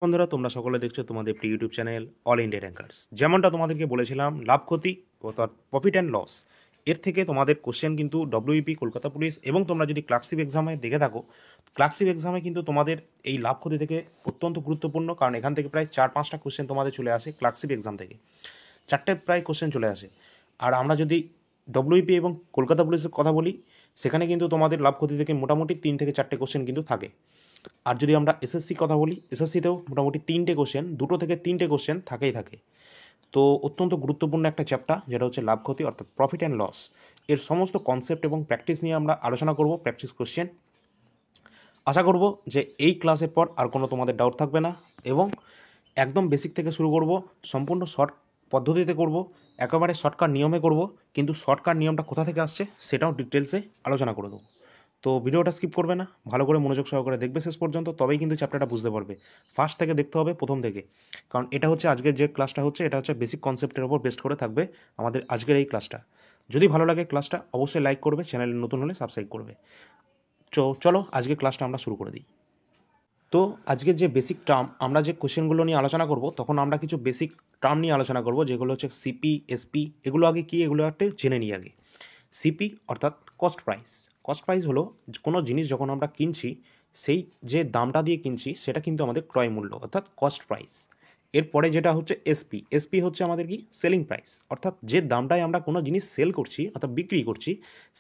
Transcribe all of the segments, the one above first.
বন্ধুরা, তোমরা সকলে দেখছো তোমাদের প্রিয় YouTube channel all India rankers. যেমনটা তোমাদেরকে বলেছিলাম, লাভ ক্ষতি অর্থাৎ প্রফিট অ্যান্ড লস এর থেকে তোমাদের কোশ্চেন কিন্তু ডব্লিউপি কলকাতা পুলিশ এবং তোমরা যদি ক্লার্কশিপ এক্সামে দেখে থাকো, ক্লার্কশিপ এক্সামে কিন্তু তোমাদের এই লাভ ক্ষতি থেকে অত্যন্ত গুরুত্বপূর্ণ, কারণ এখান থেকে প্রায় 4-5টা কোশ্চেন তোমাদের চলে আসে ক্লার্কশিপ এক্সাম থেকে, 4টে প্রায় কোশ্চেন চলে আসে। আর আমরা যদি ডব্লিউপি এবং কলকাতা পুলিশের কথা বলি, সেখানে কিন্তু তোমাদের লাভ ক্ষতি থেকে মোটামুটি 3 থেকে 4টে কোশ্চেন কিন্তু থাকে। আর যদি আমরা এসএসসি কথা বলি, এসএসসিতেও মোটামুটি 3টে কোশ্চেন, 2 থেকে 3টে কোশ্চেন থাকেই থাকে। তো অত্যন্ত গুরুত্বপূর্ণ একটা চ্যাপ্টার, যেটা হচ্ছে লাভ ক্ষতি অর্থাৎ প্রফিট অ্যান্ড লস। এর সমস্ত কনসেপ্ট এবং প্র্যাকটিস নিয়ে আমরা আলোচনা করব, প্র্যাকটিস কোশ্চেন। আশা করব যে এই ক্লাসের পর আর কোনো তোমাদের ডাউট থাকবে না, এবং একদম বেসিক থেকে শুরু করব, সম্পূর্ণ শর্ট পদ্ধতিতে করব, একেবারে শর্টকাট নিয়মে করব, কিন্তু শর্টকাট নিয়মটা কোথা থেকে আসছে সেটাও ডিটেলসে আলোচনা করে দেবো। তো ভিডিওটা স্কিপ করবে না, ভালো করে মনোযোগ সহকারে দেখবে শেষ পর্যন্ত, তবেই কিন্তু চ্যাপ্টারটা বুঝতে পারবে। ফার্স্ট থেকে দেখতে হবে, প্রথম থেকে, কারণ এটা হচ্ছে আজকের যে ক্লাসটা হচ্ছে, এটা হচ্ছে বেসিক কনসেপ্টের ওপর বেস্ট করে থাকবে আমাদের আজকের এই ক্লাসটা। যদি ভালো লাগে ক্লাসটা অবশ্যই লাইক করবে, চ্যানেলে নতুন হলে সাবস্ক্রাইব করবে। চলো আজকে ক্লাসটা আমরা শুরু করে দিই। তো আজকের যে বেসিক টার্ম, আমরা যে কোশ্চেনগুলো নিয়ে আলোচনা করব, তখন আমরা কিছু বেসিক টার্ম নিয়ে আলোচনা করব, যেগুলো হচ্ছে সিপি, এসপি। এগুলো আগে কি, এগুলো একটা জেনে নিই আগে। সিপি অর্থাৎ কস্ট প্রাইস। কস্ট প্রাইস হলো কোনো জিনিস যখন আমরা কিনছি, সেই যে দামটা দিয়ে কিনছি সেটা কিন্তু আমাদের ক্রয় মূল্য অর্থাৎ কস্ট প্রাইস। এরপরে যেটা হচ্ছে এসপি, এসপি হচ্ছে আমাদের কি সেলিং প্রাইস, অর্থাৎ যে দামটায় আমরা কোনো জিনিস সেল করছি অর্থাৎ বিক্রি করছি,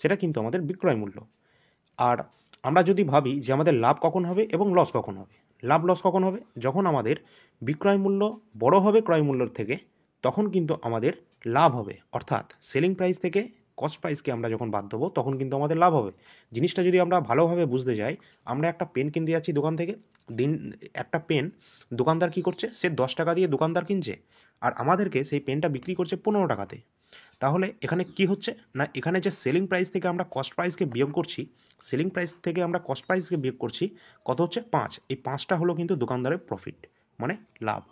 সেটা কিন্তু আমাদের বিক্রয় মূল্য। আর আমরা যদি ভাবি যে আমাদের লাভ কখন হবে এবং লস কখন হবে, লাভ লস কখন হবে, যখন আমাদের বিক্রয় মূল্য বড় হবে ক্রয় মূল্যের থেকে, তখন কিন্তু আমাদের লাভ হবে। অর্থাৎ সেলিং প্রাইস থেকে কস্ট প্রাইসকে আমরা যখন বাদ দেবো, তখন কিন্তু আমাদের লাভ হবে। জিনিসটা যদি আমরা ভালোভাবে বুঝতে যাই, আমরা একটা পেন কিনতে যাচ্ছি দোকান থেকে, একটা পেন দোকানদার কী করছে, সে 10 টাকা দিয়ে দোকানদার কিনছে, আর আমাদেরকে সেই পেনটা বিক্রি করছে 15 টাকাতে। তাহলে এখানে কি হচ্ছে না, এখানে যে সেলিং প্রাইস থেকে আমরা কস্ট প্রাইসকে বিয়োগ করছি, সেলিং প্রাইস থেকে আমরা কস্ট প্রাইসকে বিয়োগ করছি, কত হচ্ছে 5। এই 5টা হলো কিন্তু দোকানদারের প্রফিট, মানে লাভ।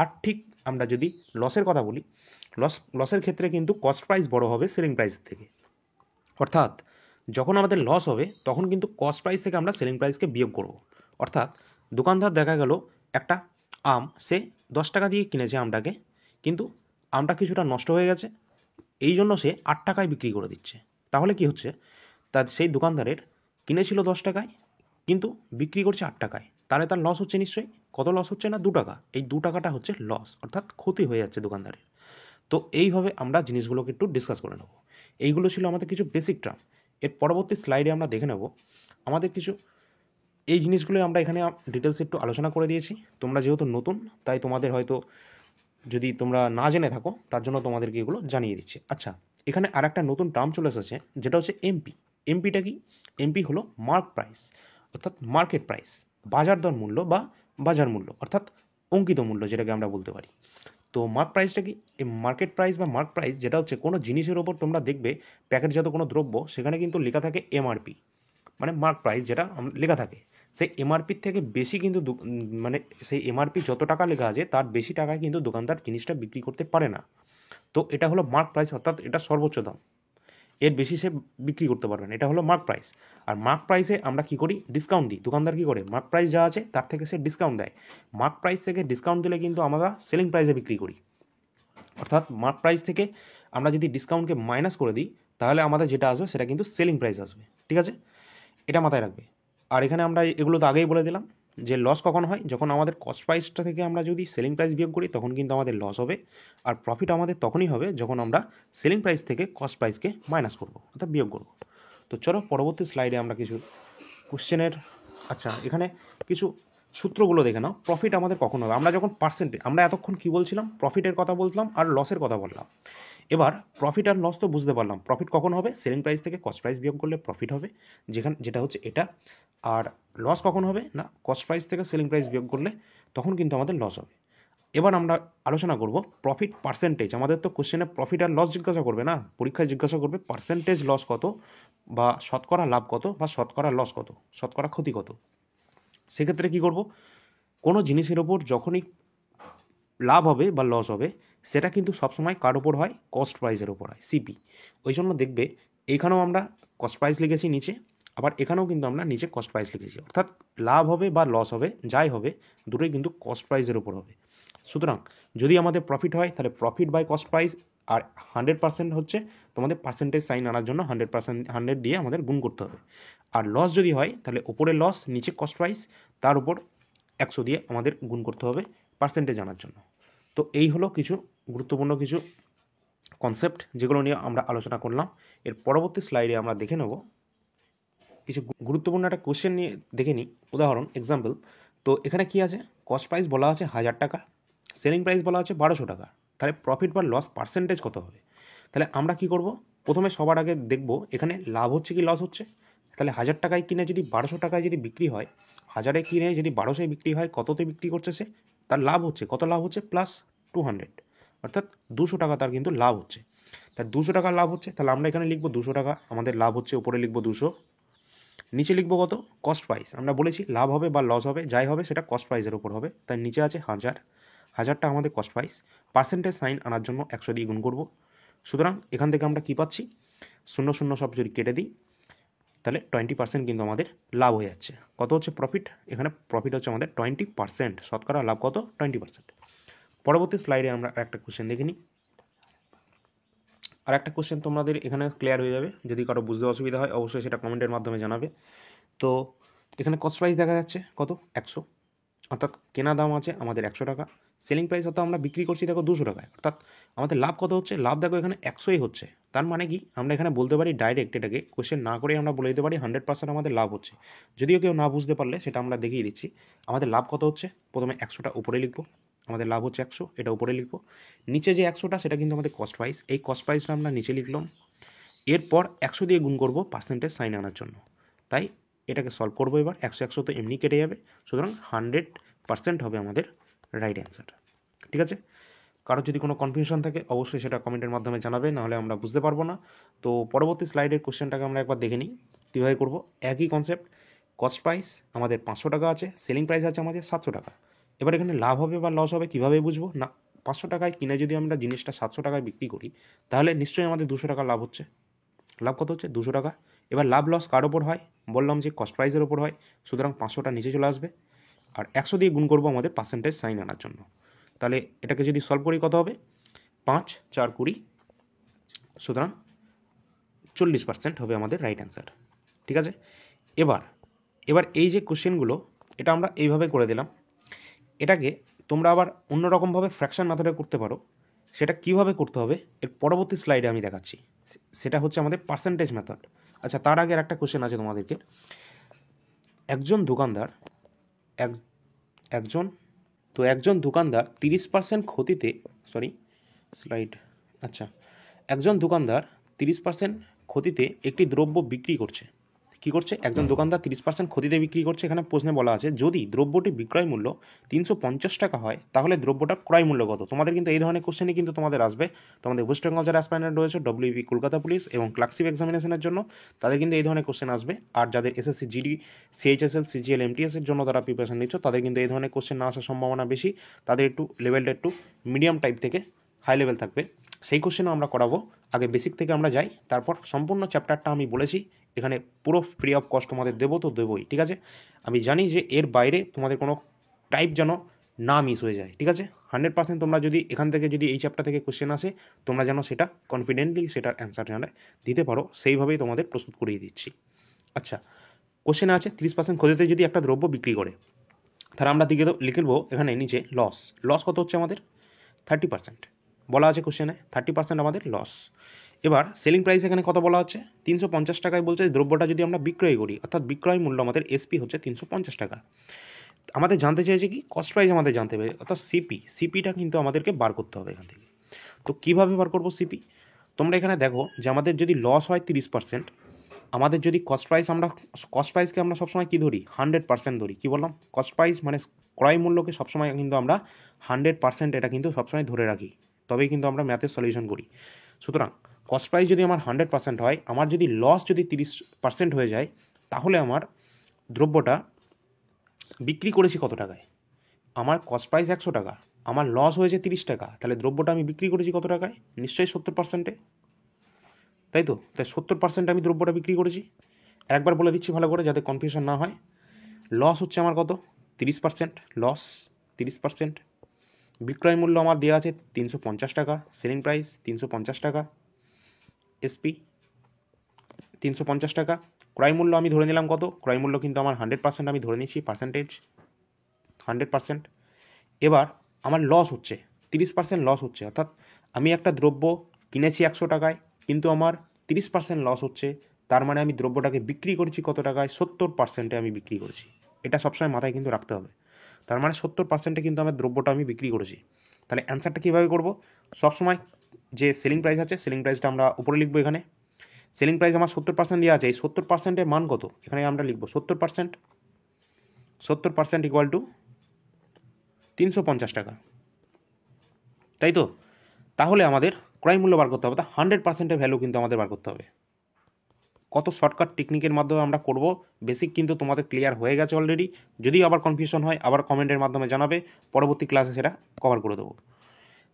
আর ঠিক আমরা যদি লসের কথা বলি, লসের ক্ষেত্রে কিন্তু কস্ট প্রাইস বড় হবে সেলিং প্রাইসের থেকে। অর্থাৎ যখন আমাদের লস হবে, তখন কিন্তু কস্ট প্রাইস থেকে আমরা সেলিং প্রাইসকে বিয়োগ করব। অর্থাৎ দোকানদার দেখা গেল একটা আম সে 10 টাকা দিয়ে কিনেছে আমটাকে, কিন্তু আমটা কিছুটা নষ্ট হয়ে গেছে, এই জন্য সে 8 টাকায় বিক্রি করে দিচ্ছে। তাহলে কি হচ্ছে, তার সেই দোকানদারের কিনেছিল 10 টাকায়, কিন্তু বিক্রি করছে 8 টাকায়, তাহলে তার লস হচ্ছে নিশ্চয়ই। কত লস হচ্ছে না, 2 টাকা। এই 2 টাকাটা হচ্ছে লস, অর্থাৎ ক্ষতি হয়ে যাচ্ছে দোকানদারের। তো এইভাবে আমরা জিনিসগুলোকে একটু ডিসকাস করে নেব। এইগুলো ছিল আমাদের কিছু বেসিক টার্ম। এর পরবর্তী স্লাইডে আমরা দেখে নেব আমাদের কিছু এই জিনিসগুলো আমরা এখানে ডিটেলসে একটু আলোচনা করে দিয়েছি। তোমরা যেহেতু নতুন, তাই তোমাদের হয়তো যদি তোমরা না জেনে থাকো, তার জন্য তোমাদেরকে এগুলো জানিয়ে দিচ্ছি। আচ্ছা, এখানে আর একটা নতুন টার্ম চলে এসেছে, যেটা হচ্ছে এমপি। এমপিটা কি? এমপি হলো মার্ক প্রাইস, অর্থাৎ মার্কেট প্রাইস, বাজার দর মূল্য বা বাজার মূল্য, অর্থাৎ অঙ্কিত মূল্য যেটাকে আমরা বলতে পারি। তো মার্ক প্রাইসটা কি? এই মার্কেট প্রাইস বা মার্ক প্রাইস, যেটা হচ্ছে কোনো জিনিসের ওপর তোমরা দেখবে প্যাকেটজাত কোনো দ্রব্য, সেখানে কিন্তু লেখা থাকে এমআরপি, মানে মার্ক প্রাইস যেটা লেখা থাকে, সেই এমআরপির থেকে বেশি কিন্তু মানে সেই এমআরপি যত টাকা লেখা আছে তার বেশি টাকায় কিন্তু দোকানদার জিনিসটা বিক্রি করতে পারে না। তো এটা হলো মার্ক প্রাইস, অর্থাৎ এটা সর্বোচ্চ দাম, এর বেশি সে বিক্রি করতে পারবে না। এটা হলো মার্ক প্রাইস। আর মার্ক প্রাইসে আমরা কী করি, ডিসকাউন্ট দিই। দোকানদার কী করে, মার্ক প্রাইস যা আছে তার থেকে সে ডিসকাউন্ট দেয়। মার্ক প্রাইস থেকে ডিসকাউন্ট দিলে কিন্তু আমরা সেলিং প্রাইসে বিক্রি করি। অর্থাৎ মার্ক প্রাইস থেকে আমরা যদি ডিসকাউন্টকে মাইনাস করে দিই, তাহলে আমাদের যেটা আসবে সেটা কিন্তু সেলিং প্রাইস আসবে। ঠিক আছে, এটা মাথায় রাখবে। আর এখানে আমরা এগুলো তো আগেই বলে দিলাম যে লস কখন হয়, যখন আমাদের কস্ট প্রাইসটা থেকে আমরা যদি সেলিং প্রাইস বিয়োগ করি, তখন কিন্তু আমাদের লস হবে। আর প্রফিট আমাদের তখনই হবে যখন আমরা সেলিং প্রাইস থেকে কস্ট প্রাইসকে মাইনাস করবো, অর্থাৎ বিয়োগ করবো। তো চলো পরবর্তী স্লাইডে আমরা কিছু কোশ্চেনের, আচ্ছা এখানে কিছু সূত্রগুলো দেখে নাও। প্রফিট আমাদের কখন হবে, আমরা যখন পার্সেন্টেজ, আমরা এতক্ষণ কী বলছিলাম, প্রফিটের কথা বললাম আর লসের কথা বললাম। এবার প্রফিট আর লস তো বুঝতে পারলাম, প্রফিট কখন হবে, সেলিং প্রাইস থেকে কস্ট প্রাইস বিয়োগ করলে প্রফিট হবে, যেটা হচ্ছে এটা। আর লস কখন হবে না, কস্ট প্রাইস থেকে সেলিং প্রাইস বিয়োগ করলে তখন কিন্তু আমাদের লস হবে। এবার আমরা আলোচনা করব প্রফিট পার্সেন্টেজ। আমাদের তো কোশ্চেনে প্রফিট আর লস জিজ্ঞাসা করবে না, পরীক্ষায় জিজ্ঞাসা করবে পার্সেন্টেজ লস কত, বা শতকরা লাভ কত, বা শতকরা লস কত, শতকরা ক্ষতি কত। সেক্ষেত্রে কী করব, কোনো জিনিসের ওপর যখনই লাভ হবে বা লস হবে, সেটা কিন্তু সবসময় কার ওপর হয়, কস্ট প্রাইসের ওপর হয়, সিপি। ওই জন্য দেখবে এইখানেও আমরা কস্ট প্রাইস লিখেছি নিচে, আবার এখানেও কিন্তু আমরা নিচে কস্ট প্রাইস লিখেছি, অর্থাৎ লাভ হবে বা লস হবে যাই হবে দুটোই কিন্তু কস্ট প্রাইসের উপর হবে। সুতরাং যদি আমাদের প্রফিট হয় তাহলে প্রফিট বাই কস্ট প্রাইস, আর 100% হচ্ছে তোমাদের পার্সেন্টেজ সাইন আনার জন্য 100 দিয়ে আমাদের গুণ করতে হবে। আর লস যদি হয় তাহলে ওপরে লস নিচে কস্ট প্রাইস, তার উপর 100 দিয়ে আমাদের গুণ করতে হবে পার্সেন্টেজ আনার জন্য। তো এই হলো কিছু গুরুত্বপূর্ণ কিছু কনসেপ্ট যেগুলো নিয়ে আমরা আলোচনা করলাম। এর পরবর্তী স্লাইডে আমরা দেখে নেব কিছু গুরুত্বপূর্ণ একটা কোশ্চেন নিয়ে দেখে নিই, উদাহরণ এক্সাম্পল। তো এখানে কি আছে, কস্ট প্রাইস বলা আছে 1000 টাকা, সেলিং প্রাইস বলা আছে 1200 টাকা, তাহলে প্রফিট বা লস পার্সেন্টেজ কত হবে? তাহলে আমরা কি করব, প্রথমে সবার আগে দেখব এখানে লাভ হচ্ছে কি লস হচ্ছে। তাহলে 1000 টাকায় কিনে যদি 1200 টাকায় যদি বিক্রি হয়, 1000-এ কিনে যদি 1200-এ বিক্রি হয়, কততে বিক্রি করছে সে? তার লাভ হচ্ছে, কত লাভ হচ্ছে? প্লাস 200, অর্থাৎ 200 টাকা তার কিন্তু লাভ হচ্ছে। তার 200 টাকা লাভ হচ্ছে, তাহলে আমরা এখানে লিখবো 200 টাকা আমাদের লাভ হচ্ছে, উপরে লিখবো 200, নিচে লিখবো কত? Cost price. আমরা বলেছি লাভ হবে বা লস হবে যাই হবে সেটা কস্ট প্রাইসের উপর হবে, তাই নিচে আছে 1000, 1000টা আমাদের কস্ট প্রাইস, পার্সেন্টেজ সাইন আনার জন্য 100 দিয়ে গুণ করব। সুতরাং এখান থেকে আমরা কী পাচ্ছি, 0 সব যদি কেটে দিই তাহলে 20% কিন্তু আমাদের লাভ হয়ে যাচ্ছে। কত হচ্ছে প্রফিট? এখানে প্রফিট হচ্ছে আমাদের 20%, শতকরা লাভ কত? 20%। পরবর্তী স্লাইডে আমরা একটা কোশ্চেন দেখে নিই। আর একটা কোশ্চেন তোমাদের এখানে ক্লিয়ার হয়ে যাবে, যদি কারো বুঝতে অসুবিধা হয় অবশ্যই সেটা কমেন্টের মাধ্যমে জানাবে। তো এখানে কস্ট প্রাইস দেখা যাচ্ছে কত? 100, অর্থাৎ কেনা দাম আছে আমাদের 100 টাকা, সেলিং প্রাইস অর্থাৎ আমরা বিক্রি করছি দেখো 200 টাকায়, অর্থাৎ আমাদের লাভ কত হচ্ছে? লাভ দেখো এখানে 100ই হচ্ছে। তার মানে কি, আমরা এখানে বলতে পারি ডাইরেক্ট, এটাকে কোশ্চেন না করেই আমরা বলে দিতে পারি 100% আমাদের লাভ হচ্ছে। যদিও কেউ না বুঝতে পারলে সেটা আমরা দেখিয়ে দিচ্ছি। আমাদের লাভ কত হচ্ছে, প্রথমে 100টা উপরে লিখবো, আমাদের লাভ হচ্ছে 100, এটা উপরে লিখবো। নিচে যে 100টা সেটা কিন্তু আমাদের কস্ট প্রাইস, এই কস্ট প্রাইসটা আমরা নিচে লিখলাম। এরপর 100 দিয়ে গুণ করবো পার্সেন্টেজ সাইন আনার জন্য, তাই এটাকে সলভ করবো এবার। 100 তো এমনি কেটে যাবে, সুতরাং 100% হবে আমাদের রাইট অ্যান্সার। ঠিক আছে, কারোর যদি কোনো কনফিউশন থাকে অবশ্যই সেটা কমেন্টের মাধ্যমে জানাবে, নাহলে আমরা বুঝতে পারবো না। তো পরবর্তী স্লাইডের কোশ্চেনটাকে আমরা একবার দেখে নিই কীভাবে করবো। একই কনসেপ্ট, কস্ট প্রাইস আমাদের 500 টাকা আছে, সেলিং প্রাইস আছে আমাদের 700 টাকা। এবার এখানে লাভ হবে বা লস হবে কীভাবে বুঝবো? না, 500 টাকায় কিনে যদি আমরা জিনিসটা 700 টাকায় বিক্রি করি তাহলে নিশ্চয়ই আমাদের 200 টাকা লাভ হচ্ছে। লাভ কত হচ্ছে? 200 টাকা। এবার লাভ লস কার ওপর হয়? বললাম যে কস্ট প্রাইসের ওপর হয়, সুতরাং 500টা নিচে চলে আসবে, আর 100 দিয়ে গুণ করবো আমাদের পার্সেন্টেজ সাইন আনার জন্য। তাহলে এটাকে যদি সলভ করি কত হবে? 5 4 20, সুতরাং 40% হবে আমাদের রাইট অ্যান্সার। ঠিক আছে, এবার এই যে কোশ্চেনগুলো এটা আমরা এইভাবে করে দিলাম, এটাকে তোমরা আবার অন্যরকমভাবে ফ্র্যাকশন মেথডে করতে পারো। সেটা কিভাবে করতে হবে এর পরবর্তী স্লাইডে আমি দেখাচ্ছি, সেটা হচ্ছে আমাদের পার্সেন্টেজ মেথড। আচ্ছা, তার আগে একটা কোশ্চেন আছে তোমাদেরকে। একজন দোকানদার 30% ক্ষতিতে, একজন দোকানদার 30% ক্ষতিতে একটি দ্রব্য বিক্রি করছে। কী করছে? একজন দোকানদার 30% ক্ষতিতে বিক্রি করছে। এখানে প্রশ্নে বলা আছে যদি দ্রব্যটি বিক্রয় মূল্য 350 টাকা হয় তাহলে দ্রব্যটার ক্রয় মূল্য কত? তোমাদের কিন্তু এই ধরনের কোশ্চেনই কিন্তু তোমাদের আসবে। তোমাদের ওয়েস্ট বেঙ্গল যারা অ্যাসপাইরেন্ট রয়েছে ডব্লিউপি কলকাতা পুলিশ এবং ক্লার্কশিপ এক্সামিনেশনের জন্য, তাদের কিন্তু এই ধরনের কোশ্চেন আসবে। আর যাদের SSC GD, CHSL, CGL, MTS এর জন্য তারা প্রিপারেশন নিচ্ছ, তাদের কিন্তু এই ধরনের কোশ্চেন না আসার সম্ভাবনা বেশি। তাদের একটু লেভেলটা একটু মিডিয়াম টাইপ থেকে হাই লেভেল থাকবে। সেই কোশ্চেনও আমরা করাবো। আগে বেসিক থেকে আমরা যাই, তারপর সম্পূর্ণ চ্যাপ্টারটা আমি বলেছি এখানে পুরো ফ্রি অফ কস্ট তোমাদের দেবো, তো দেবোই। ঠিক আছে, আমি জানি যে এর বাইরে তোমাদের কোনো টাইপ যেন না মিস হয়ে যায়। ঠিক আছে, 100% তোমরা যদি এখান থেকে যদি এই চ্যাপ্টার থেকে কোশ্চেন আসে তোমরা যেন সেটা কনফিডেন্টলি সেটার অ্যান্সার জানে দিতে পারো, সেইভাবেই তোমাদের প্রস্তুত করিয়ে দিচ্ছি। আচ্ছা, কোশ্চেনে আছে 30% ক্ষতিতে যদি একটা দ্রব্য বিক্রি করে, তাহলে আমরা লিখে দেবো এখানে নিচে লস কত হচ্ছে আমাদের? 30% বলা আছে কোশ্চেনে, 30% আমাদের লস। এবার সেলিং প্রাইস এখানে কত বলা হচ্ছে? 350 টাকায় বলছে দ্রব্যটা যদি আমরা বিক্রয় করি, অর্থাৎ বিক্রয় মূল্য আমাদের এসপি হচ্ছে 350 টাকা। আমাদের জানতে চেয়েছে কি? কস্ট প্রাইস আমাদের জানতে হবে, অর্থাৎ সিপিটা কিন্তু আমাদেরকে বার করতে হবে এখান থেকে। তো কীভাবে বার করবো সিপি? তোমরা এখানে দেখো যে আমাদের যদি লস হয় 30%, আমাদের যদি কস্ট প্রাইসকে আমরা সবসময় কী ধরি? 100% ধরি। কী বললাম? কস্ট প্রাইস মানে ক্রয় মূল্যকে সবসময় কিন্তু আমরা 100% এটা কিন্তু সবসময় ধরে রাখি, তবেই কিন্তু আমরা ম্যাথের সলিউশন করি। সুতরাং কস্ট প্রাইস যদি আমার 100% হয়, আমার যদি লস যদি 30% হয়ে যায়, তাহলে আমার দ্রব্যটা বিক্রি করেছি কত টাকায়? আমার কস্ট প্রাইস 100 টাকা, আমার লস হয়েছে 30 টাকা, তাহলে দ্রব্যটা আমি বিক্রি করেছি কত টাকায়? নিশ্চয়ই 70%-এ, তাই তো? তাই 70% আমি দ্রব্যটা বিক্রি করেছি। একবার বলে দিচ্ছি ভালো করে যাতে কনফিউশন না হয়। লস হচ্ছে আমার কত, 30%, লস 30%। বিক্রয় মূল্য আমার দেওয়া আছে 350 টাকা, সেলিং প্রাইস 350 টাকা, এসপি 350 টাকা। ক্রয় মূল্য আমি ধরে নিলাম কত, ক্রয় মূল্য কিন্তু আমার 100% আমি ধরে নিচ্ছি, পার্সেন্টেজ 100%। এবার আমার লস হচ্ছে 30% লস হচ্ছে, অর্থাৎ আমি একটা দ্রব্য কিনেছি 100 টাকায় কিন্তু আমার 30% লস হচ্ছে, তার মানে আমি দ্রব্যটাকে বিক্রি করেছি কত টাকায়, 70%-এ আমি বিক্রি করেছি। এটা সবসময় মাথায় কিন্তু রাখতে হবে। তার মানে 70%-এ কিন্তু আমার দ্রব্যটা আমি বিক্রি করেছি। তাহলে অ্যান্সারটা কীভাবে করবো, সবসময় যে সেলিং প্রাইস আছে সেলিং প্রাইসটা আমরা উপরে লিখবো। এখানে সেলিং প্রাইস আমার 70% দেওয়া আছে, এই 70%-এর মান কত, এখানে আমরা লিখবো 70%, 70% ইকুয়াল টু 350 টাকা, তাই তো? তাহলে আমাদের ক্রয় মূল্য বার করতে হবে, তা 100%-এর ভ্যালু কিন্তু আমাদের বার করতে হবে। কত শর্টকাট টেকনিকের মাধ্যমে আমরা করব, বেসিক কিন্তু তোমাদের ক্লিয়ার হয়ে গেছে অলরেডি। যদি আবার কনফিউশন হয় আবার কমেন্টের মাধ্যমে জানাবে, পরবর্তী ক্লাসে সেটা কভার করে দেবো।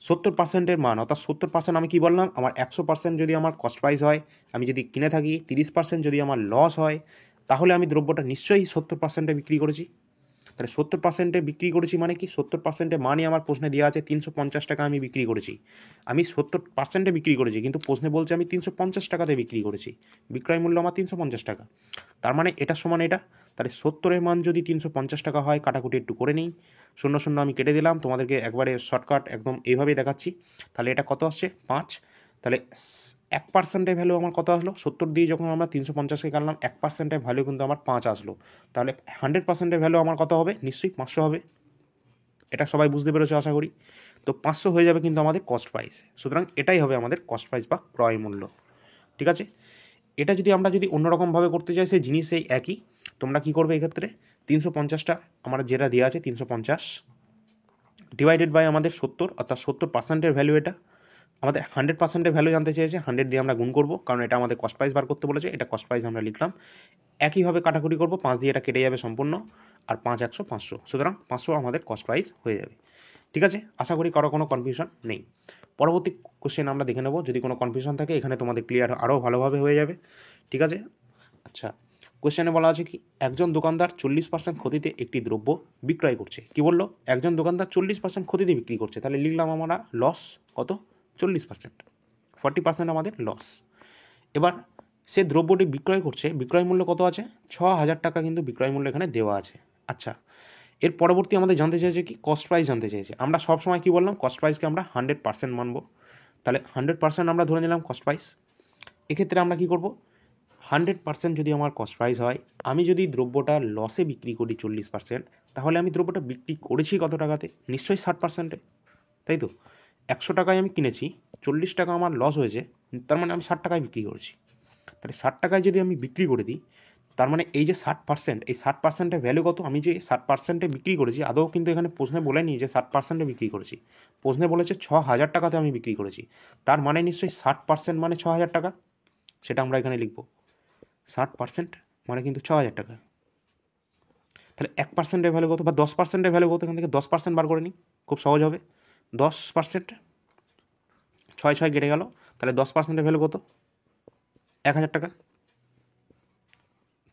70%-এর মান, অর্থাৎ 70% আমি কি বললাম, আমার 100% যদি আমার কস্ট প্রাইস হয়, আমি যদি কিনে থাকি, 30% যদি আমার লস হয়, তাহলে আমি দ্রব্যটা নিশ্চয়ই 70%-এ বিক্রি করেছি। তাহলে 70%-এ বিক্রি করেছি মানে কি, 70%-এ মানে আমার প্রশ্নে দেওয়া আছে 350 টাকা আমি বিক্রি করেছি। আমি 70%-এ বিক্রি করেছি কিন্তু প্রশ্নে বলছে আমি 350 টাকাতে বিক্রি করেছি, বিক্রয় মূল্য আমার 350 টাকা। তার মানে এটা সমান এটা। তাহলে 70-এর মান যদি 350 টাকা হয়, কাটাকুটি একটু করে নিই, 0 আমি কেটে দিলাম, তোমাদেরকে একবারে শর্টকাট একদম এইভাবেই দেখাচ্ছি। তাহলে এটা কত আসছে, 5। তাহলে 1%-এর ভ্যালু আমার কত আসলো, 70 দিয়ে যখন আমরা 350-কে কাটলাম, 1%-এর ভ্যালু কিন্তু আমার 5 আসলো। তাহলে 100%-এর ভ্যালু আমার কত হবে, নিশ্চয়ই 500 হবে। এটা সবাই বুঝতে পেরেছো আশা করি। তো 500 হয়ে যাবে কিন্তু আমাদের কস্ট প্রাইস। সুতরাং এটাই হবে আমাদের কস্ট প্রাইস বা ক্রয় মূল্য। ঠিক আছে, এটা যদি আমরা অন্যরকমভাবে করতে চাই, সেই জিনিস সেই একই। তোমরা কী করবে এক্ষেত্রে, 350টা আমার যেটা দেওয়া আছে 350 ডিভাইডেড বাই আমাদের 70, অর্থাৎ 70%-এর ভ্যালু এটা। আমাদের 100%-এর ভ্যালু জানতে চেয়েছে, 100 দিয়ে আমরা গুণ করবো, কারণ এটা আমাদের কস্ট প্রাইস বার করতে বলেছে, এটা কস্ট প্রাইস আমরা লিখলাম। একইভাবে কাটাকুটি করবো, 5 দিয়ে এটা কেটে যাবে সম্পূর্ণ, আর 5 100 500, সুতরাং 500 আমাদের কস্ট প্রাইস হয়ে যাবে। ঠিক আছে, আশা করি কারো কোনো কনফিউশন নেই। পরবর্তী কোশ্চেন আমরা দেখে নেব, যদি কোনো কনফিউশন থাকে এখানে তোমাদের ক্লিয়ার আরও ভালোভাবে হয়ে যাবে। ঠিক আছে, আচ্ছা, কোশ্চেনে বলা আছে কি, একজন দোকানদার 40% ক্ষতিতে একটি দ্রব্য বিক্রয় করছে। কি বললো, একজন দোকানদার 40% ক্ষতিতে বিক্রি করছে, তাহলে লিখলাম আমরা লস কত, 40%, 40% আমাদের লস। এবার সে দ্রব্যটি বিক্রয় করছে, বিক্রয় মূল্য কত আছে, 6000 টাকা কিন্তু বিক্রয় মূল্য এখানে দেওয়া আছে। আচ্ছা, এর পরবর্তী আমাদের জানতে চেয়েছে কি, কস্ট প্রাইস জানতে চেয়েছে। আমরা সবসময় কী বললাম, কস্ট প্রাইসকে আমরা 100% মানবো। তাহলে 100% আমরা ধরে নিলাম কস্ট প্রাইস। এক্ষেত্রে আমরা কী করব, 100% যদি আমার কস্ট প্রাইস হয়, আমি যদি দ্রব্যটা লসে বিক্রি করি 40%, তাহলে আমি দ্রব্যটা বিক্রি করেছি কত টাকাতে, নিশ্চয়ই 60%-এ, তাই তো? 100 টাকায় আমি কিনেছি, 40 টাকা আমার লস হয়েছে, তার মানে আমি 60 টাকায় বিক্রি করেছি। তাহলে 60 টাকায় যদি আমি বিক্রি করে দিই, তার মানে এই যে 60%, এই 60%-এর ভ্যালু কত, আমি যে 60%-এ বিক্রি করেছি, আদৌ কিন্তু এখানে প্রশ্নে বলেনি যে 60%-এ বিক্রি করেছি, প্রশ্নে বলেছে 6000 টাকাতে আমি বিক্রি করেছি। তার মানে নিশ্চয়ই 60% মানে 6000 টাকা, সেটা আমরা এখানে লিখব। 60% মানে কিন্তু 6000 টাকা। তাহলে 1%-এর ভ্যালু কত, বা 10%-এর ভ্যালু কত, এখান থেকে 10% বার করে নিই, খুব সহজ হবে। 10%, 6 6 কেটে গেল, তাহলে 10%-এর ভ্যালু কত, 1000 টাকা।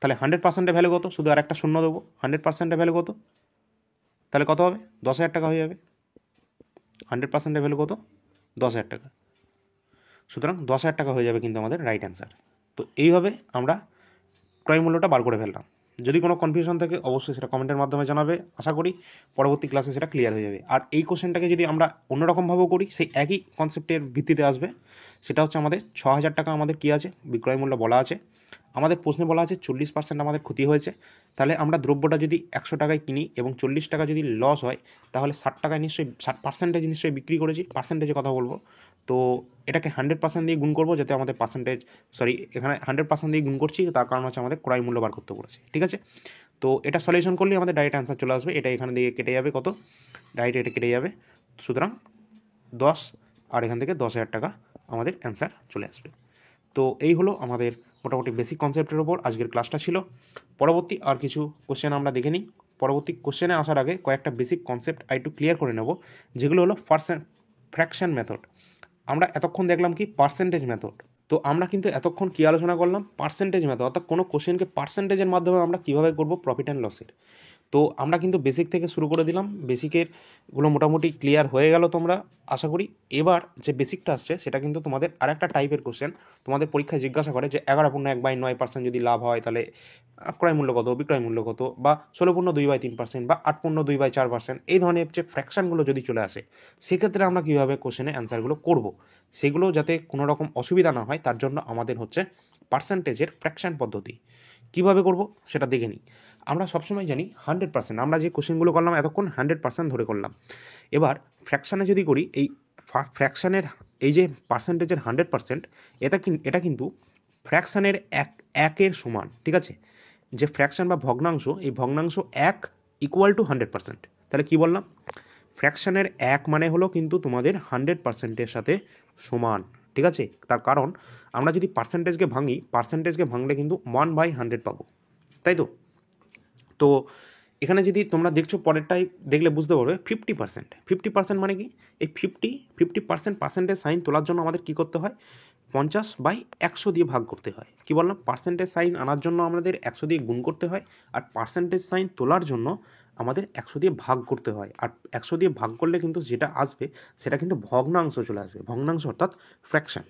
তাহলে 100%-এর ভ্যালু কত, শুধু আর একটা শূন্য দেবো, 100%-এর ভ্যালু কত, তাহলে কত হবে, 10,000 টাকা হয়ে যাবে। 100%-এর ভ্যালু কত, 10,000 টাকা। সুতরাং 10,000 টাকা হয়ে যাবে কিন্তু আমাদের রাইট অ্যান্সার। তো এইভাবে আমরা ক্রয় মূল্যটা বার করে ফেললাম। যদি কোনো কনফিউশন থাকে অবশ্যই সেটা কমেন্টের মাধ্যমে জানাবে, আশা করি পরবর্তী ক্লাসে সেটা ক্লিয়ার হয়ে যাবে। আর এই কোশ্চেনটাকে যদি আমরা অন্যরকমভাবেও করি, সেই একই কনসেপ্টের ভিত্তিতে আসবে। সেটা হচ্ছে আমাদের 6,000 টাকা আমাদের কী আছে, বিক্রয় মূল্য বলা আছে, আমাদের প্রশ্নে বলা আছে 40% আমাদের ক্ষতি হয়েছে। তাহলে আমরা দ্রব্যটা যদি 100 টাকায় কিনি এবং 40 টাকা যদি লস হয়, তাহলে 60 টাকায় নিশ্চয়ই 60% নিশ্চয়ই বিক্রি করেছি, পার্সেন্টেজে কথা বলবো। তো এটাকে 100% দিয়ে গুণ করবো, যাতে আমাদের পার্সেন্টেজ, সরি এখানে 100% দিয়ে গুণ করছি, তার কারণ হচ্ছে আমাদের ক্রয় মূল্য বার করতে বলেছে। ঠিক আছে, তো এটা সলিউশন করলেই আমাদের ডাইরেক্ট অ্যান্সার চলে আসবে। এটা এখানে দিয়ে কেটে যাবে কত, ডাইরেক্ট এটা কেটে যাবে, সুতরাং 10, আর এখান থেকে 10,000 টাকা আমাদের অ্যান্সার চলে আসবে। তো এই হলো আমাদের মোটামুটি বেসিক কনসেপ্টের ওপর আজকের ক্লাসটা ছিল। পরবর্তী আর কিছু কোশ্চেন আমরা দেখে নিই। পরবর্তী কোশ্চেনে আসার আগে কয়েকটা বেসিক কনসেপ্ট একটু ক্লিয়ার করে নেব, যেগুলো হলো ফ্র্যাকশন মেথড। আমরা এতক্ষণ দেখলাম কি, পার্সেন্টেজ মেথড। তো আমরা কিন্তু এতক্ষণ কী আলোচনা করলাম, পার্সেন্টেজ মেথড, অর্থাৎ কোনো কোশ্চেনকে পার্সেন্টেজের মাধ্যমে আমরা কীভাবে করব প্রফিট অ্যান্ড লসের। তো আমরা কিন্তু বেসিক থেকে শুরু করে দিলাম, বেসিকেরগুলো মোটামুটি ক্লিয়ার হয়ে গেল তোমরা আশা করি। এবার যে বেসিকটা আসছে সেটা কিন্তু তোমাদের আরেকটা টাইপের কোশ্চেন, তোমাদের পরীক্ষায় জিজ্ঞাসা করে যে 11/1/9% যদি লাভ হয় তাহলে ক্রয় মূল্য কত, বিক্রয় মূল্য কত, বা 16/2/3%, বা 8/2/4%, এই ধরনের যে ফ্র্যাকশানগুলো যদি চলে আসে, সেক্ষেত্রে আমরা কীভাবে কোশ্চেনে অ্যান্সারগুলো করব, সেগুলো যাতে কোনো রকম অসুবিধা না হয় তার জন্য আমাদের হচ্ছে পার্সেন্টেজের ফ্র্যাকশান পদ্ধতি। কীভাবে করব সেটা দেখে নিই। আমরা সবসময় জানি 100%, আমরা যে কোশ্চেনগুলো করলাম এতক্ষণ 100% ধরে করলাম। এবার ফ্র্যাকশানে যদি করি, এই ফ্র্যাকশানের এই যে পার্সেন্টেজের 100%, এটা কিন্তু ফ্র্যাকশানের একের সমান, ঠিক আছে? যে ফ্র্যাকশান বা ভগ্নাংশ, এই ভগ্নাংশ 1 = 100%। তাহলে কি বললাম, ফ্র্যাকশানের 1 মানে হলো কিন্তু তোমাদের 100%-এর সাথে সমান, ঠিক আছে? তার কারণ আমরা যদি পার্সেন্টেজকে ভাঙলে কিন্তু 1/100 পাবো, তাই তো? তো এখানে যদি তোমরা দেখছো, পরেরটাই দেখলে বুঝতে পারবে 50%। 50% মানে কি, এই 50% পার্সেন্টেজ সাইন তোলার জন্য আমাদের কী করতে হয়, 50/100 দিয়ে ভাগ করতে হয়। কি বললাম, পার্সেন্টেজ সাইন আনার জন্য আমাদের 100 দিয়ে গুণ করতে হয়, আর পার্সেন্টেজ সাইন তোলার জন্য আমাদের 100 দিয়ে ভাগ করতে হয়। আর 100 দিয়ে ভাগ করলে কিন্তু যেটা আসবে সেটা কিন্তু ভগ্নাংশ চলে আসবে, ভগ্নাংশ অর্থাৎ ফ্র্যাকশান।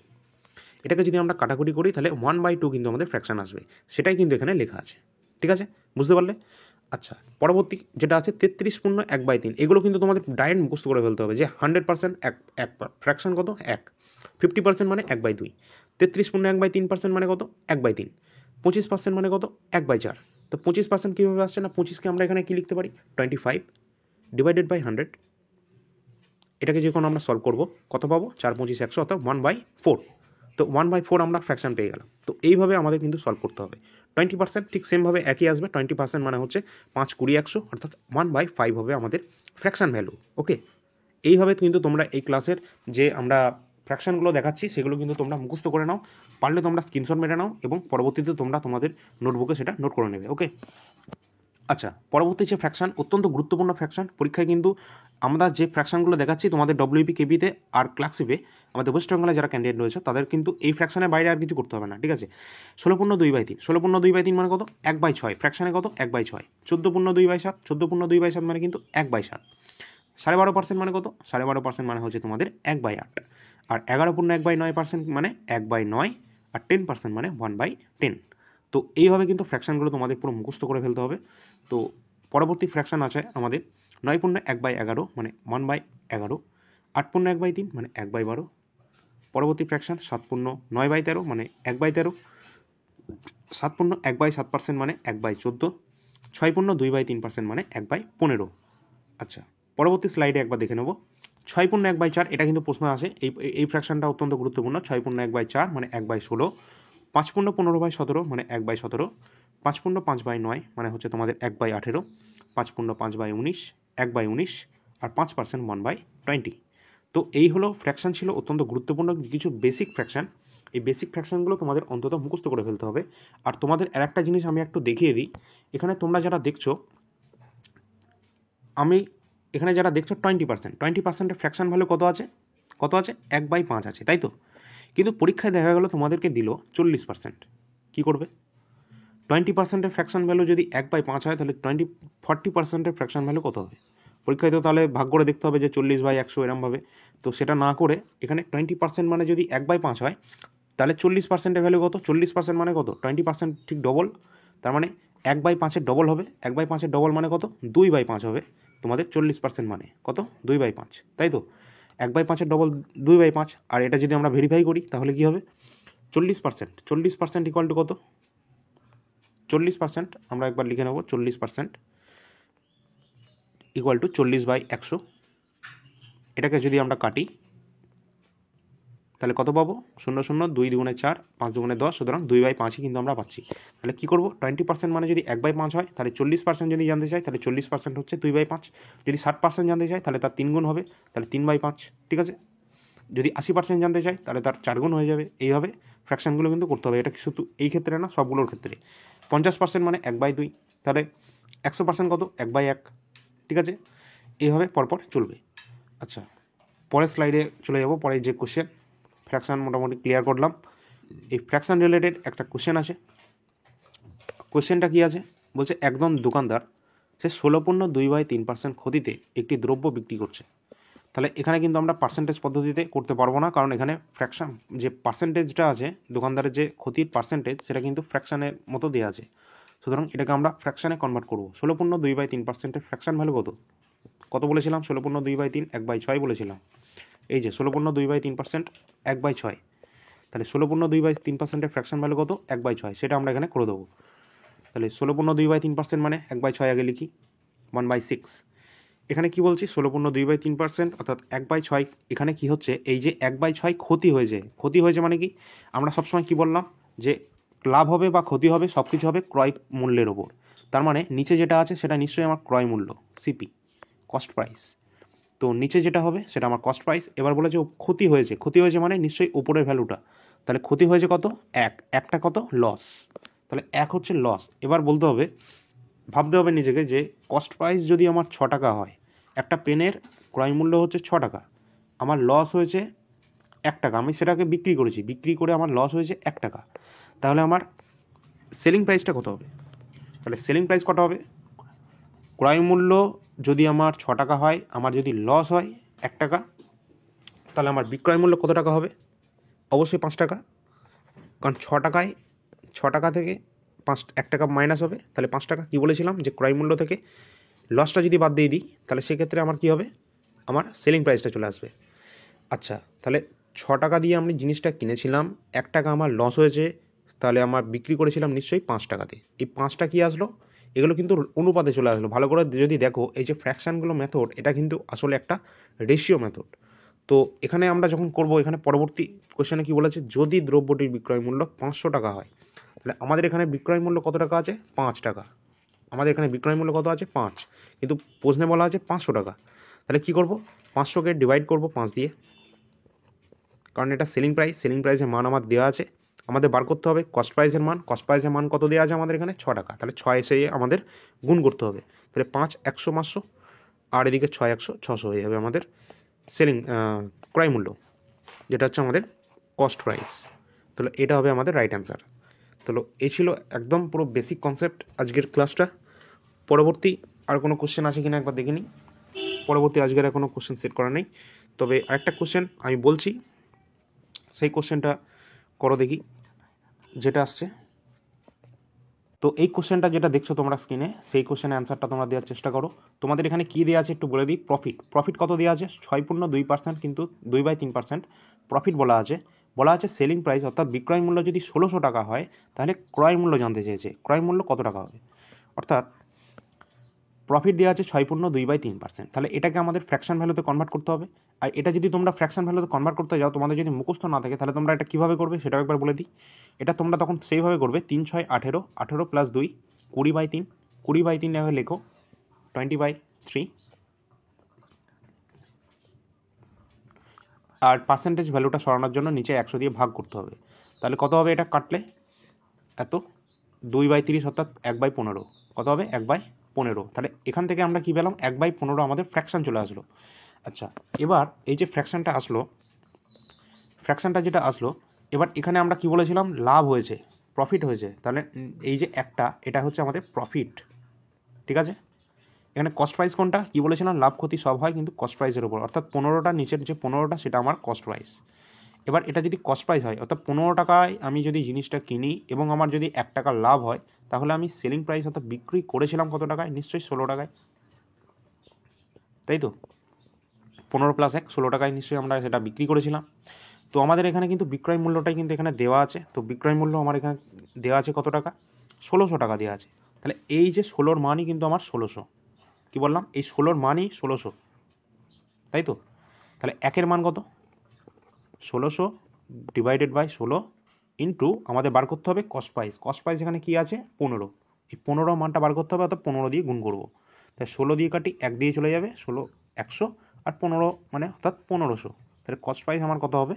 এটাকে যদি আমরা কাটাকুটি করি তাহলে 1/2 কিন্তু আমাদের ফ্র্যাকশান আসবে, সেটাই কিন্তু এখানে লেখা আছে, ঠিক আছে? বুঝতে পারলে? আচ্ছা, পরবর্তী যেটা আছে 33/1/3, এগুলো কিন্তু তোমাদের ডাইরেক্ট মুখস্থ করে ফেলতে হবে যে 100% এক ফ্র্যাকশান কত, 1। 50% মানে 1/2। 33/1/3% মানে কত, 1/3। 25% মানে কত, 1/4। তো 25% কীভাবে আসছে না, 25কে আমরা এখানে কী লিখতে পারি, 25 / 100। এটাকে যখন আমরা সলভ করব কত পাবো, 4 25 100, অর্থাৎ 1/4। তো 1/4 আমরা ফ্র্যাকশান পেয়ে গেলাম। তো এইভাবে আমাদের কিন্তু সলভ করতে হবে। 20% ঠিক সেমভাবে একই আসবে। 20% মানে হচ্ছে 5 20 100, অর্থাৎ 1/5 হবে আমাদের ফ্র্যাকশান ভ্যালু। ওকে, এইভাবে কিন্তু তোমরা এই ক্লাসের যে আমরা ফ্র্যাকশানগুলো দেখাচ্ছি সেগুলো কিন্তু তোমরা মুখস্থ করে নাও, পারলে তোমরা স্ক্রিনশট মেরে নাও এবং পরবর্তীতে তোমরা তোমাদের নোটবুকে সেটা নোট করে নেবে। ওকে, আচ্ছা, পরবর্তী যে ফ্র্যাকশান, অত্যন্ত গুরুত্বপূর্ণ ফ্র্যাকশান, পরীক্ষায় কিন্তু আমরা যে ফ্র্যাকশানগুলো দেখাচ্ছি তোমাদের WP KP-তে আর ক্লার্কশিপে, আমাদের ওয়েস্ট বেঙ্গলে যারা ক্যান্ডিডেট রয়েছে তাদের কিন্তু এই ফ্র্যাকশানের বাইরে আর কিছু করতে হবে না, ঠিক আছে? 16/2/3, 16/2/3 মানে কত, 1/6। ফ্র্যাকশানে কত, 1/6। 14/2/7, 14/2/7 মানে কিন্তু 1/7। 12.5% মানে কত, 12.5% মানে হচ্ছে তোমাদের 1/8। আর 11/1/9% মানে 1/9। আর 10% মানে 1/10। তো এইভাবে কিন্তু ফ্র্যাকশানগুলো তোমাদের পুরো মুখস্থ করে ফেলতে হবে। তো পরবর্তী ফ্র্যাকশান আছে আমাদের 9/1/11 মানে 1/11। 8/1/3 মানে 1/12। পরবর্তী ফ্র্যাকশান 7/9/13 মানে 1/13। 7/1/7% মানে 1/14। 6/2/3% মানে 1/15। আচ্ছা, পরবর্তী স্লাইডে একবার দেখে নেব 6/1/4। এটা কিন্তু প্রশ্ন আসে, এই ফ্র্যাকশানটা অত্যন্ত গুরুত্বপূর্ণ। 6/1/4 মানে 1/16। 5/15/17 মানে 1/17। 5/5/9 মানে হচ্ছে তোমাদের 1/18। 5/5/19 1/19। আর 5% 1/20। তো এই হলো ফ্র্যাকশান, ছিল অত্যন্ত গুরুত্বপূর্ণ কিছু বেসিক ফ্র্যাকশান। এই বেসিক ফ্র্যাকশানগুলো তোমাদের অন্তত মুখস্থ করে ফেলতে হবে। আর তোমাদের আরেকটা জিনিস আমি একটু দেখিয়ে দিই, এখানে তোমরা যারা দেখছো, এখানে যারা দেখছো 20%-এর ফ্র্যাকশান ভ্যালু কত আছে, 1/5 আছে, তাই তো? কিন্তু পরীক্ষায় দেখা গেল তোমাদেরকে দিল 40%। কী করবে? 20%-এর ফ্র্যাকশান ভ্যালু যদি 1/5 হয় তাহলে 40%-এর ফ্র্যাকশান ভ্যালু কত হবে? পরীক্ষায় তো তাহলে ভাগ করে দেখতে হবে যে 40/100 এরমভাবে। তো সেটা না করে এখানে 20% মানে যদি 1/5 হয় তাহলে 40%-এর ভ্যালু কত, 40% মানে কত, 20% ঠিক ডবল। তার মানে 1/5-এর ডবল হবে। 1/5-এর ডবল মানে কত, 2/5 হবে। তোমাদের 40% মানে কত, 2/5, তাই তো? 1/5-এর ডবল 2/5। আর এটা যদি আমরা ভেরিফাই করি তাহলে কি হবে, 40%। 40% ইকুয়াল টু কত, 40% আমরা একবার লিখে নেব, 40% ইকুয়াল টু 40/100। এটাকে যদি আমরা কাটি তাহলে কত পাবো, 0 0 2 2 4 5 2 10, সুতরাং 2/5ই কিন্তু আমরা পাচ্ছি। তাহলে কী করবো, 20% মানে যদি 1/5 হয় তাহলে 40% যদি জানতে চাই তাহলে 40% হচ্ছে 2/5। যদি 60% জানতে চাই তাহলে তার 3 গুণ হবে, তাহলে 3/5, ঠিক আছে? যদি 80% জানতে চাই তাহলে তার 4 গুণ হয়ে যাবে। এইভাবে ফ্র্যাকশানগুলো কিন্তু করতে হবে। এটা শুধু এই ক্ষেত্রে না, সবগুলোর ক্ষেত্রে। 50% মানে 1/2, তাহলে 100% কত, 1/1, ঠিক আছে? এইভাবে পরপর চলবে। আচ্ছা, পরের স্লাইডে চলে যাব। পরে যে কোশ্চেন, ফ্র্যাকশান মোটামুটি ক্লিয়ার করলাম। এই ফ্র্যাকশন রিলেটেড একটা কোশ্চেন আছে। কোশ্চেনটা কী আছে বলছে, একজন দোকানদার সে 16.2/3% ক্ষতিতে একটি দ্রব্য বিক্রি করছে। তাহলে এখানে কিন্তু আমরা পার্সেন্টেজ পদ্ধতিতে করতে পারবো না, কারণ এখানে ফ্র্যাকশন যে পার্সেন্টেজটা আছে, দোকানদারের যে ক্ষতির পার্সেন্টেজ, সেটা কিন্তু ফ্র্যাকশানের মতো দেওয়া আছে। সুতরাং এটাকে আমরা ফ্র্যাকশানে কনভার্ট করবো। 16.2/3%-এর ফ্র্যাকশান ভ্যালু কত বলেছিলাম? 16.2/3 1/6 বলেছিলাম। এই যে 16.2/3% 1/6, তাহলে 16.2/3%-এর ফ্র্যাকশন ভ্যালু কত? 1/6, সেটা আমরা এখানে করে দেবো। তাহলে 16.2/3% মানে 1/6 আগে লিখি, 1/6। এখানে কি বলছি? 16.2/3% অর্থাৎ 1/6। এখানে কি হচ্ছে, এই যে 1/6 ক্ষতি হয়েছে মানে কি, আমরা সবসময় কি বললাম যে লাভ হবে বা ক্ষতি হবে, সব কিছু হবে ক্রয় মূল্যের ওপর। তার মানে নিচে যেটা আছে সেটা নিশ্চয়ই আমার ক্রয় মূল্য, সিপি, কস্ট প্রাইস। তো নিচে যেটা হবে সেটা আমার কস্ট প্রাইস। এবার বলেছে ক্ষতি হয়েছে মানে নিশ্চয়ই উপরের ভ্যালুটা। তাহলে ক্ষতি হয়েছে কত? একটা কত? লস। তাহলে 1 হচ্ছে লস। এবার ভাবতে হবে নিজেকে যে কস্ট প্রাইস যদি আমার 6 টাকা হয়, একটা পেনের ক্রয় মূল্য হচ্ছে 6 টাকা, আমার লস হয়েছে 1 টাকা, আমি সেটাকে বিক্রি করে আমার লস হয়েছে 1 টাকা, তাহলে আমার সেলিং প্রাইসটা কত হবে? তাহলে সেলিং প্রাইস কত হবে? ক্রয় মূল্য যদি আমার 6 টাকা হয়, আমার যদি লস হয় 1 টাকা, তাহলে আমার বিক্রয় মূল্য কত টাকা হবে? অবশ্যই 5 টাকা, কারণ 6 টাকা থেকে 1 টাকা মাইনাস হবে, তাহলে 5 টাকা। কী বলেছিলাম যে ক্রয় মূল্য থেকে লসটা যদি বাদ দিয়ে দিই, তাহলে সেক্ষেত্রে আমার কী হবে? আমার সেলিং প্রাইসটা চলে আসবে। আচ্ছা, তাহলে 6 টাকা দিয়ে আমি জিনিসটা কিনেছিলাম, 1 টাকা আমার লস হয়েছে, তাহলে আমার বিক্রি করেছিলাম নিশ্চয়ই 5 টাকাতে। এই 5টা কী আসলো? এগুলো কিন্তু অনুপাতে চলে আসলো। ভালো করে যদি দেখো, এই যে ফ্র্যাকশানগুলো মেথড, এটা কিন্তু আসলে একটা রেশিও মেথড। তো এখানে আমরা যখন করব, এখানে পরবর্তী কোশ্চেনে কী বলেছে, যদি দ্রব্যটির বিক্রয় মূল্য 500 টাকা হয়, তাহলে আমাদের এখানে বিক্রয় মূল্য কত টাকা আছে? 5 টাকা। আমাদের এখানে বিক্রয় মূল্য কত আছে? 5, কিন্তু প্রশ্নে বলা আছে 500 টাকা। তাহলে কী করব? 500কে ডিভাইড করব 5 দিয়ে, কারণ এটা সেলিং প্রাইসের মান আমার দেওয়া আছে। আমাদের বার করতে হবে কস্ট প্রাইসের মান কত দেওয়া আছে আমাদের এখানে? 6 টাকা। তাহলে 6 এসে আমাদের গুণ করতে হবে। তাহলে 5 100 500, আর এদিকে 6 100 600 হয়ে যাবে আমাদের ক্রয় মূল্য, যেটা হচ্ছে আমাদের কস্ট প্রাইস। তাহলে এটা হবে আমাদের রাইট অ্যান্সার। তাহলে এই ছিল একদম পুরো বেসিক কনসেপ্ট আজকের ক্লাসটা। পরবর্তী আর কোনো কোশ্চেন আছে কিনা একবার দেখে নিই। পরবর্তী আজকের আর কোনো কোশ্চেন সেট করা নেই, তবে আরেকটা কোশ্চেন আমি বলছি, সেই কোশ্চেনটা করো দেখি যেটা আসছে। তো এই কোশ্চেনটা যেটা দেখছো তোমরা স্ক্রিনে, সেই কোশ্চেনের অ্যান্সারটা তোমরা দেওয়ার চেষ্টা করো। তোমাদের এখানে কী দেওয়া আছে একটু বলে দিই। প্রফিট কত দেওয়া আছে? 6.2%, কিন্তু 2/3% প্রফিট বলা আছে সেলিং প্রাইস, অর্থাৎ বিক্রয় মূল্য যদি 1600 টাকা হয়, তাহলে ক্রয় মূল্য জানতে চেয়েছে, ক্রয় মূল্য কত টাকা হবে। অর্থাৎ প্রফিট দেওয়া আছে 6.2/3%, তাহলে এটাকে আমাদের ফ্র্যাকশন ভ্যালুতে কনভার্ট করতে হবে। আর এটা যদি তোমরা ফ্র্যাকশন ভ্যালুতে কনভার্ট করতে যাও, তোমাদের যদি মুখস্থ না থাকে, তাহলে তোমরা এটা কীভাবে করবে সেটাও একবার বলে দিই। এটা তোমরা তখন সেইভাবে করবে, 3 6 18, 18 + 2 20/3, 20/3 লেখো 20/3, আর পার্সেন্টেজ ভ্যালুটা সরানোর জন্য নিচে 100 দিয়ে ভাগ করতে হবে। তাহলে কত হবে? এটা কাটলে এত 2/30, অর্থাৎ 1/15, কত হবে? 1/15। তাহলে এখান থেকে আমরা কী পেলাম? 1/15 আমাদের ফ্র্যাকশান চলে আসলো। আচ্ছা, এবার এই যে ফ্র্যাকশানটা যেটা আসলো, এবার এখানে আমরা কি বলেছিলাম? লাভ হয়েছে, প্রফিট হয়েছে। তাহলে এই যে এটা হচ্ছে আমাদের প্রফিট, ঠিক আছে। এখানে কস্ট প্রাইস কোনটা? কি বলেছিলাম? লাভ ক্ষতি সব হয় কিন্তু কস্ট প্রাইসের ওপর, অর্থাৎ 15টা, নিচের যে 15টা সেটা আমার কস্ট প্রাইস। এবার এটা যদি কস্ট প্রাইস হয়, অর্থাৎ 15 টাকায় আমি যদি জিনিসটা কিনি এবং আমার যদি 1 টাকা লাভ হয়, তাহলে আমি সেলিং প্রাইস অর্থাৎ বিক্রি করেছিলাম কত টাকায়? নিশ্চয়ই 16 টাকায়, তাই তো। 15 + 1 16 টাকায় নিশ্চয়ই আমরা সেটা বিক্রি করেছিলাম। তো আমাদের এখানে কিন্তু বিক্রয় মূল্যটাই কিন্তু এখানে দেওয়া আছে। তো বিক্রয় মূল্য আমার এখানে দেওয়া আছে কত টাকা? 1600 টাকা দেওয়া আছে। তাহলে এই যে 16র মানই কিন্তু আমার 1600। কী বললাম? এই 16র মানই 1600, তাই তো। তাহলে 1-এর মান কত? 1600 / 16 ইন্টু আমাদের বার করতে হবে কস্ট প্রাইস এখানে কী আছে? 15। এই 15 মানটা বার করতে হবে, অর্থাৎ 15 দিয়ে গুণ করবো। তাই 16 দিয়ে কাটি, 1 দিয়ে চলে যাবে, 16 100, আর 15 মানে অর্থাৎ 1500। তাহলে কস্ট প্রাইস আমার কত হবে?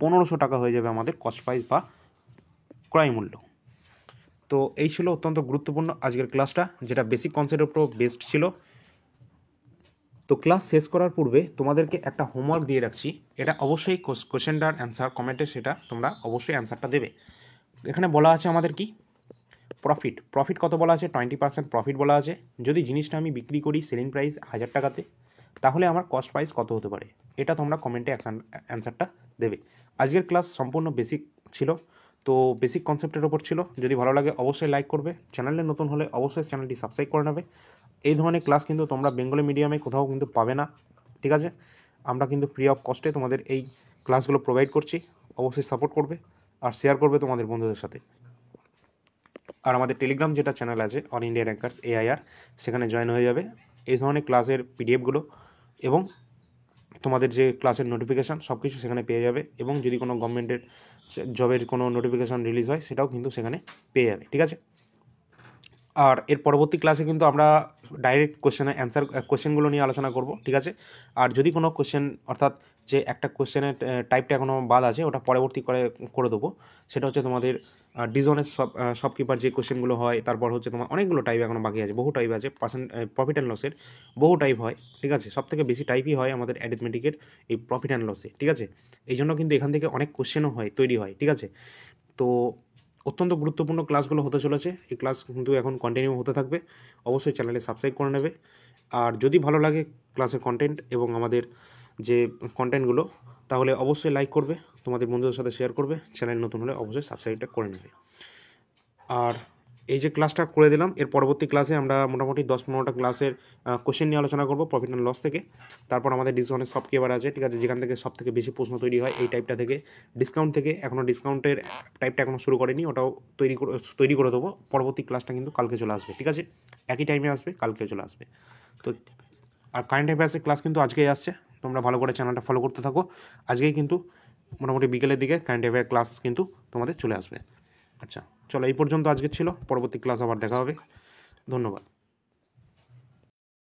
1500 টাকা হয়ে যাবে আমাদের কস্ট প্রাইস বা ক্রয় মূল্য। তো এই ছিল অত্যন্ত গুরুত্বপূর্ণ আজকের ক্লাসটা, যেটা বেসিক কনসেপ্টের উপর বেসড ছিল। তো ক্লাস শেষ করার পূর্বে তোমাদেরকে একটা হোমওয়ার্ক দিয়ে রাখছি, এটা অবশ্যই কোশ্চেনটার অ্যান্সার কমেন্টে সেটা তোমরা অবশ্যই অ্যান্সারটা দেবে। এখানে বলা আছে আমাদের কি প্রফিট কত বলা আছে, 20% প্রফিট বলা আছে। যদি জিনিসটা আমি বিক্রি করি সেলিং প্রাইস 1000 টাকাতে, তাহলে আমার কস্ট প্রাইস কত হতে পারে, এটা তোমরা কমেন্টে অ্যান্সারটা দেবে। আজকের ক্লাস সম্পূর্ণ বেসিক ছিল, তো বেসিক কনসেপ্টের ওপর ছিল। যদি ভালো লাগে অবশ্যই লাইক করবে, চ্যানেলে নতুন হলে অবশ্যই চ্যানেলটি সাবস্ক্রাইব করে নেবে। এই ধরনের ক্লাস কিন্তু তোমরা বেঙ্গলি মিডিয়ামে কোথাও কিন্তু পাবে না, ঠিক আছে? আমরা কিন্তু ফ্রি অফ কস্টে তোমাদের এই ক্লাসগুলো প্রোভাইড করছি, অবশ্যই সাপোর্ট করবে আর শেয়ার করবে তোমাদের বন্ধুদের সাথে। আর আমাদের টেলিগ্রাম যেটা চ্যানেল আছে অল ইন্ডিয়া র্যাঙ্কার্স AIR, সেখানে জয়েন হয়ে যাবে। এই ধরনের ক্লাসের পিডিএফগুলো এবং তোমাদের যে ক্লাসের নোটিফিকেশান সব কিছু সেখানে পেয়ে যাবে, এবং যদি কোনো গভর্নমেন্টের জবের কোনো নোটিফিকেশান রিলিজ হয় সেটাও কিন্তু সেখানে পেয়ে যাবে, ঠিক আছে? আর এর পরবর্তী ক্লাসে কিন্তু আমরা ডাইরেক্ট কোশ্চেনগুলো নিয়ে আলোচনা করব, ঠিক আছে? আর যদি কোনো কোশ্চেন, অর্থাৎ যে একটা কোশ্চেনের টাইপটা এখনও বাদ আছে, ওটা পরবর্তী করে দেবো। সেটা হচ্ছে তোমাদের ডিজনের শপকিপার যে কোশ্চেনগুলো হয়, তারপর হচ্ছে তোমার অনেকগুলো টাইপ এখনও বাকি আছে, বহু টাইপ আছে। প্রফিট অ্যান্ড লসের বহু টাইপ হয়, ঠিক আছে? সব থেকে বেশি টাইপই হয় আমাদের অ্যারিথমেটিকের এই প্রফিট অ্যান্ড লসে, ঠিক আছে? এই জন্য কিন্তু এখান থেকে অনেক কোশ্চেনও তৈরি হয়, ঠিক আছে? তো অত্যন্ত গুরুত্বপূর্ণ ক্লাসগুলো হতে চলেছে, এই ক্লাস কিন্তু এখন কন্টিনিউ হতে থাকবে। অবশ্যই চ্যানেলে সাবস্ক্রাইব করে নেবে। আর যদি ভালো লাগে ক্লাসের কন্টেন্ট এবং আমাদের যে কন্টেন্টগুলো, তাহলে অবশ্যই লাইক করবে, তোমাদের বন্ধুদের সাথে শেয়ার করবে, চ্যানেল নতুন হলে অবশ্যই সাবস্ক্রাইবটা করে নেবে। আর এই যে ক্লাসটা করে দিলাম, এর পরবর্তী ক্লাসে আমরা মোটামুটি 10-15টা ক্লাসের কোশ্চেন নিয়ে আলোচনা করবো প্রফিট অ্যান্ড লস থেকে। তারপর আমাদের ডিসকাউন্টের সব কেবার আছে, ঠিক আছে? যেখান থেকে সব থেকে বেশি প্রশ্ন তৈরি হয় এই টাইপটা থেকে, ডিসকাউন্ট থেকে। এখনও ডিসকাউন্টের টাইপটা এখনও শুরু করেনি, ওটাও তৈরি করে দেবো। পরবর্তী ক্লাসটা কিন্তু কালকে চলে আসবে, ঠিক আছে? একই টাইমে আসবে, কালকে চলে আসবে। তো আর কারেন্ট অ্যাফেয়ার্সের ক্লাস কিন্তু আজকেই আসছে, তোমরা ভালো করে চ্যানেলটা ফলো করতে থাকো। আজকেই কিন্তু মোটামুটি বিকেলের দিকে কারেন্ট অ্যাফেয়ার ক্লাস কিন্তু তোমাদের চলে আসবে। আচ্ছা, চলো এই পর্যন্ত আজকে ছিল, পরবর্তী ক্লাস আবার দেখা হবে। ধন্যবাদ।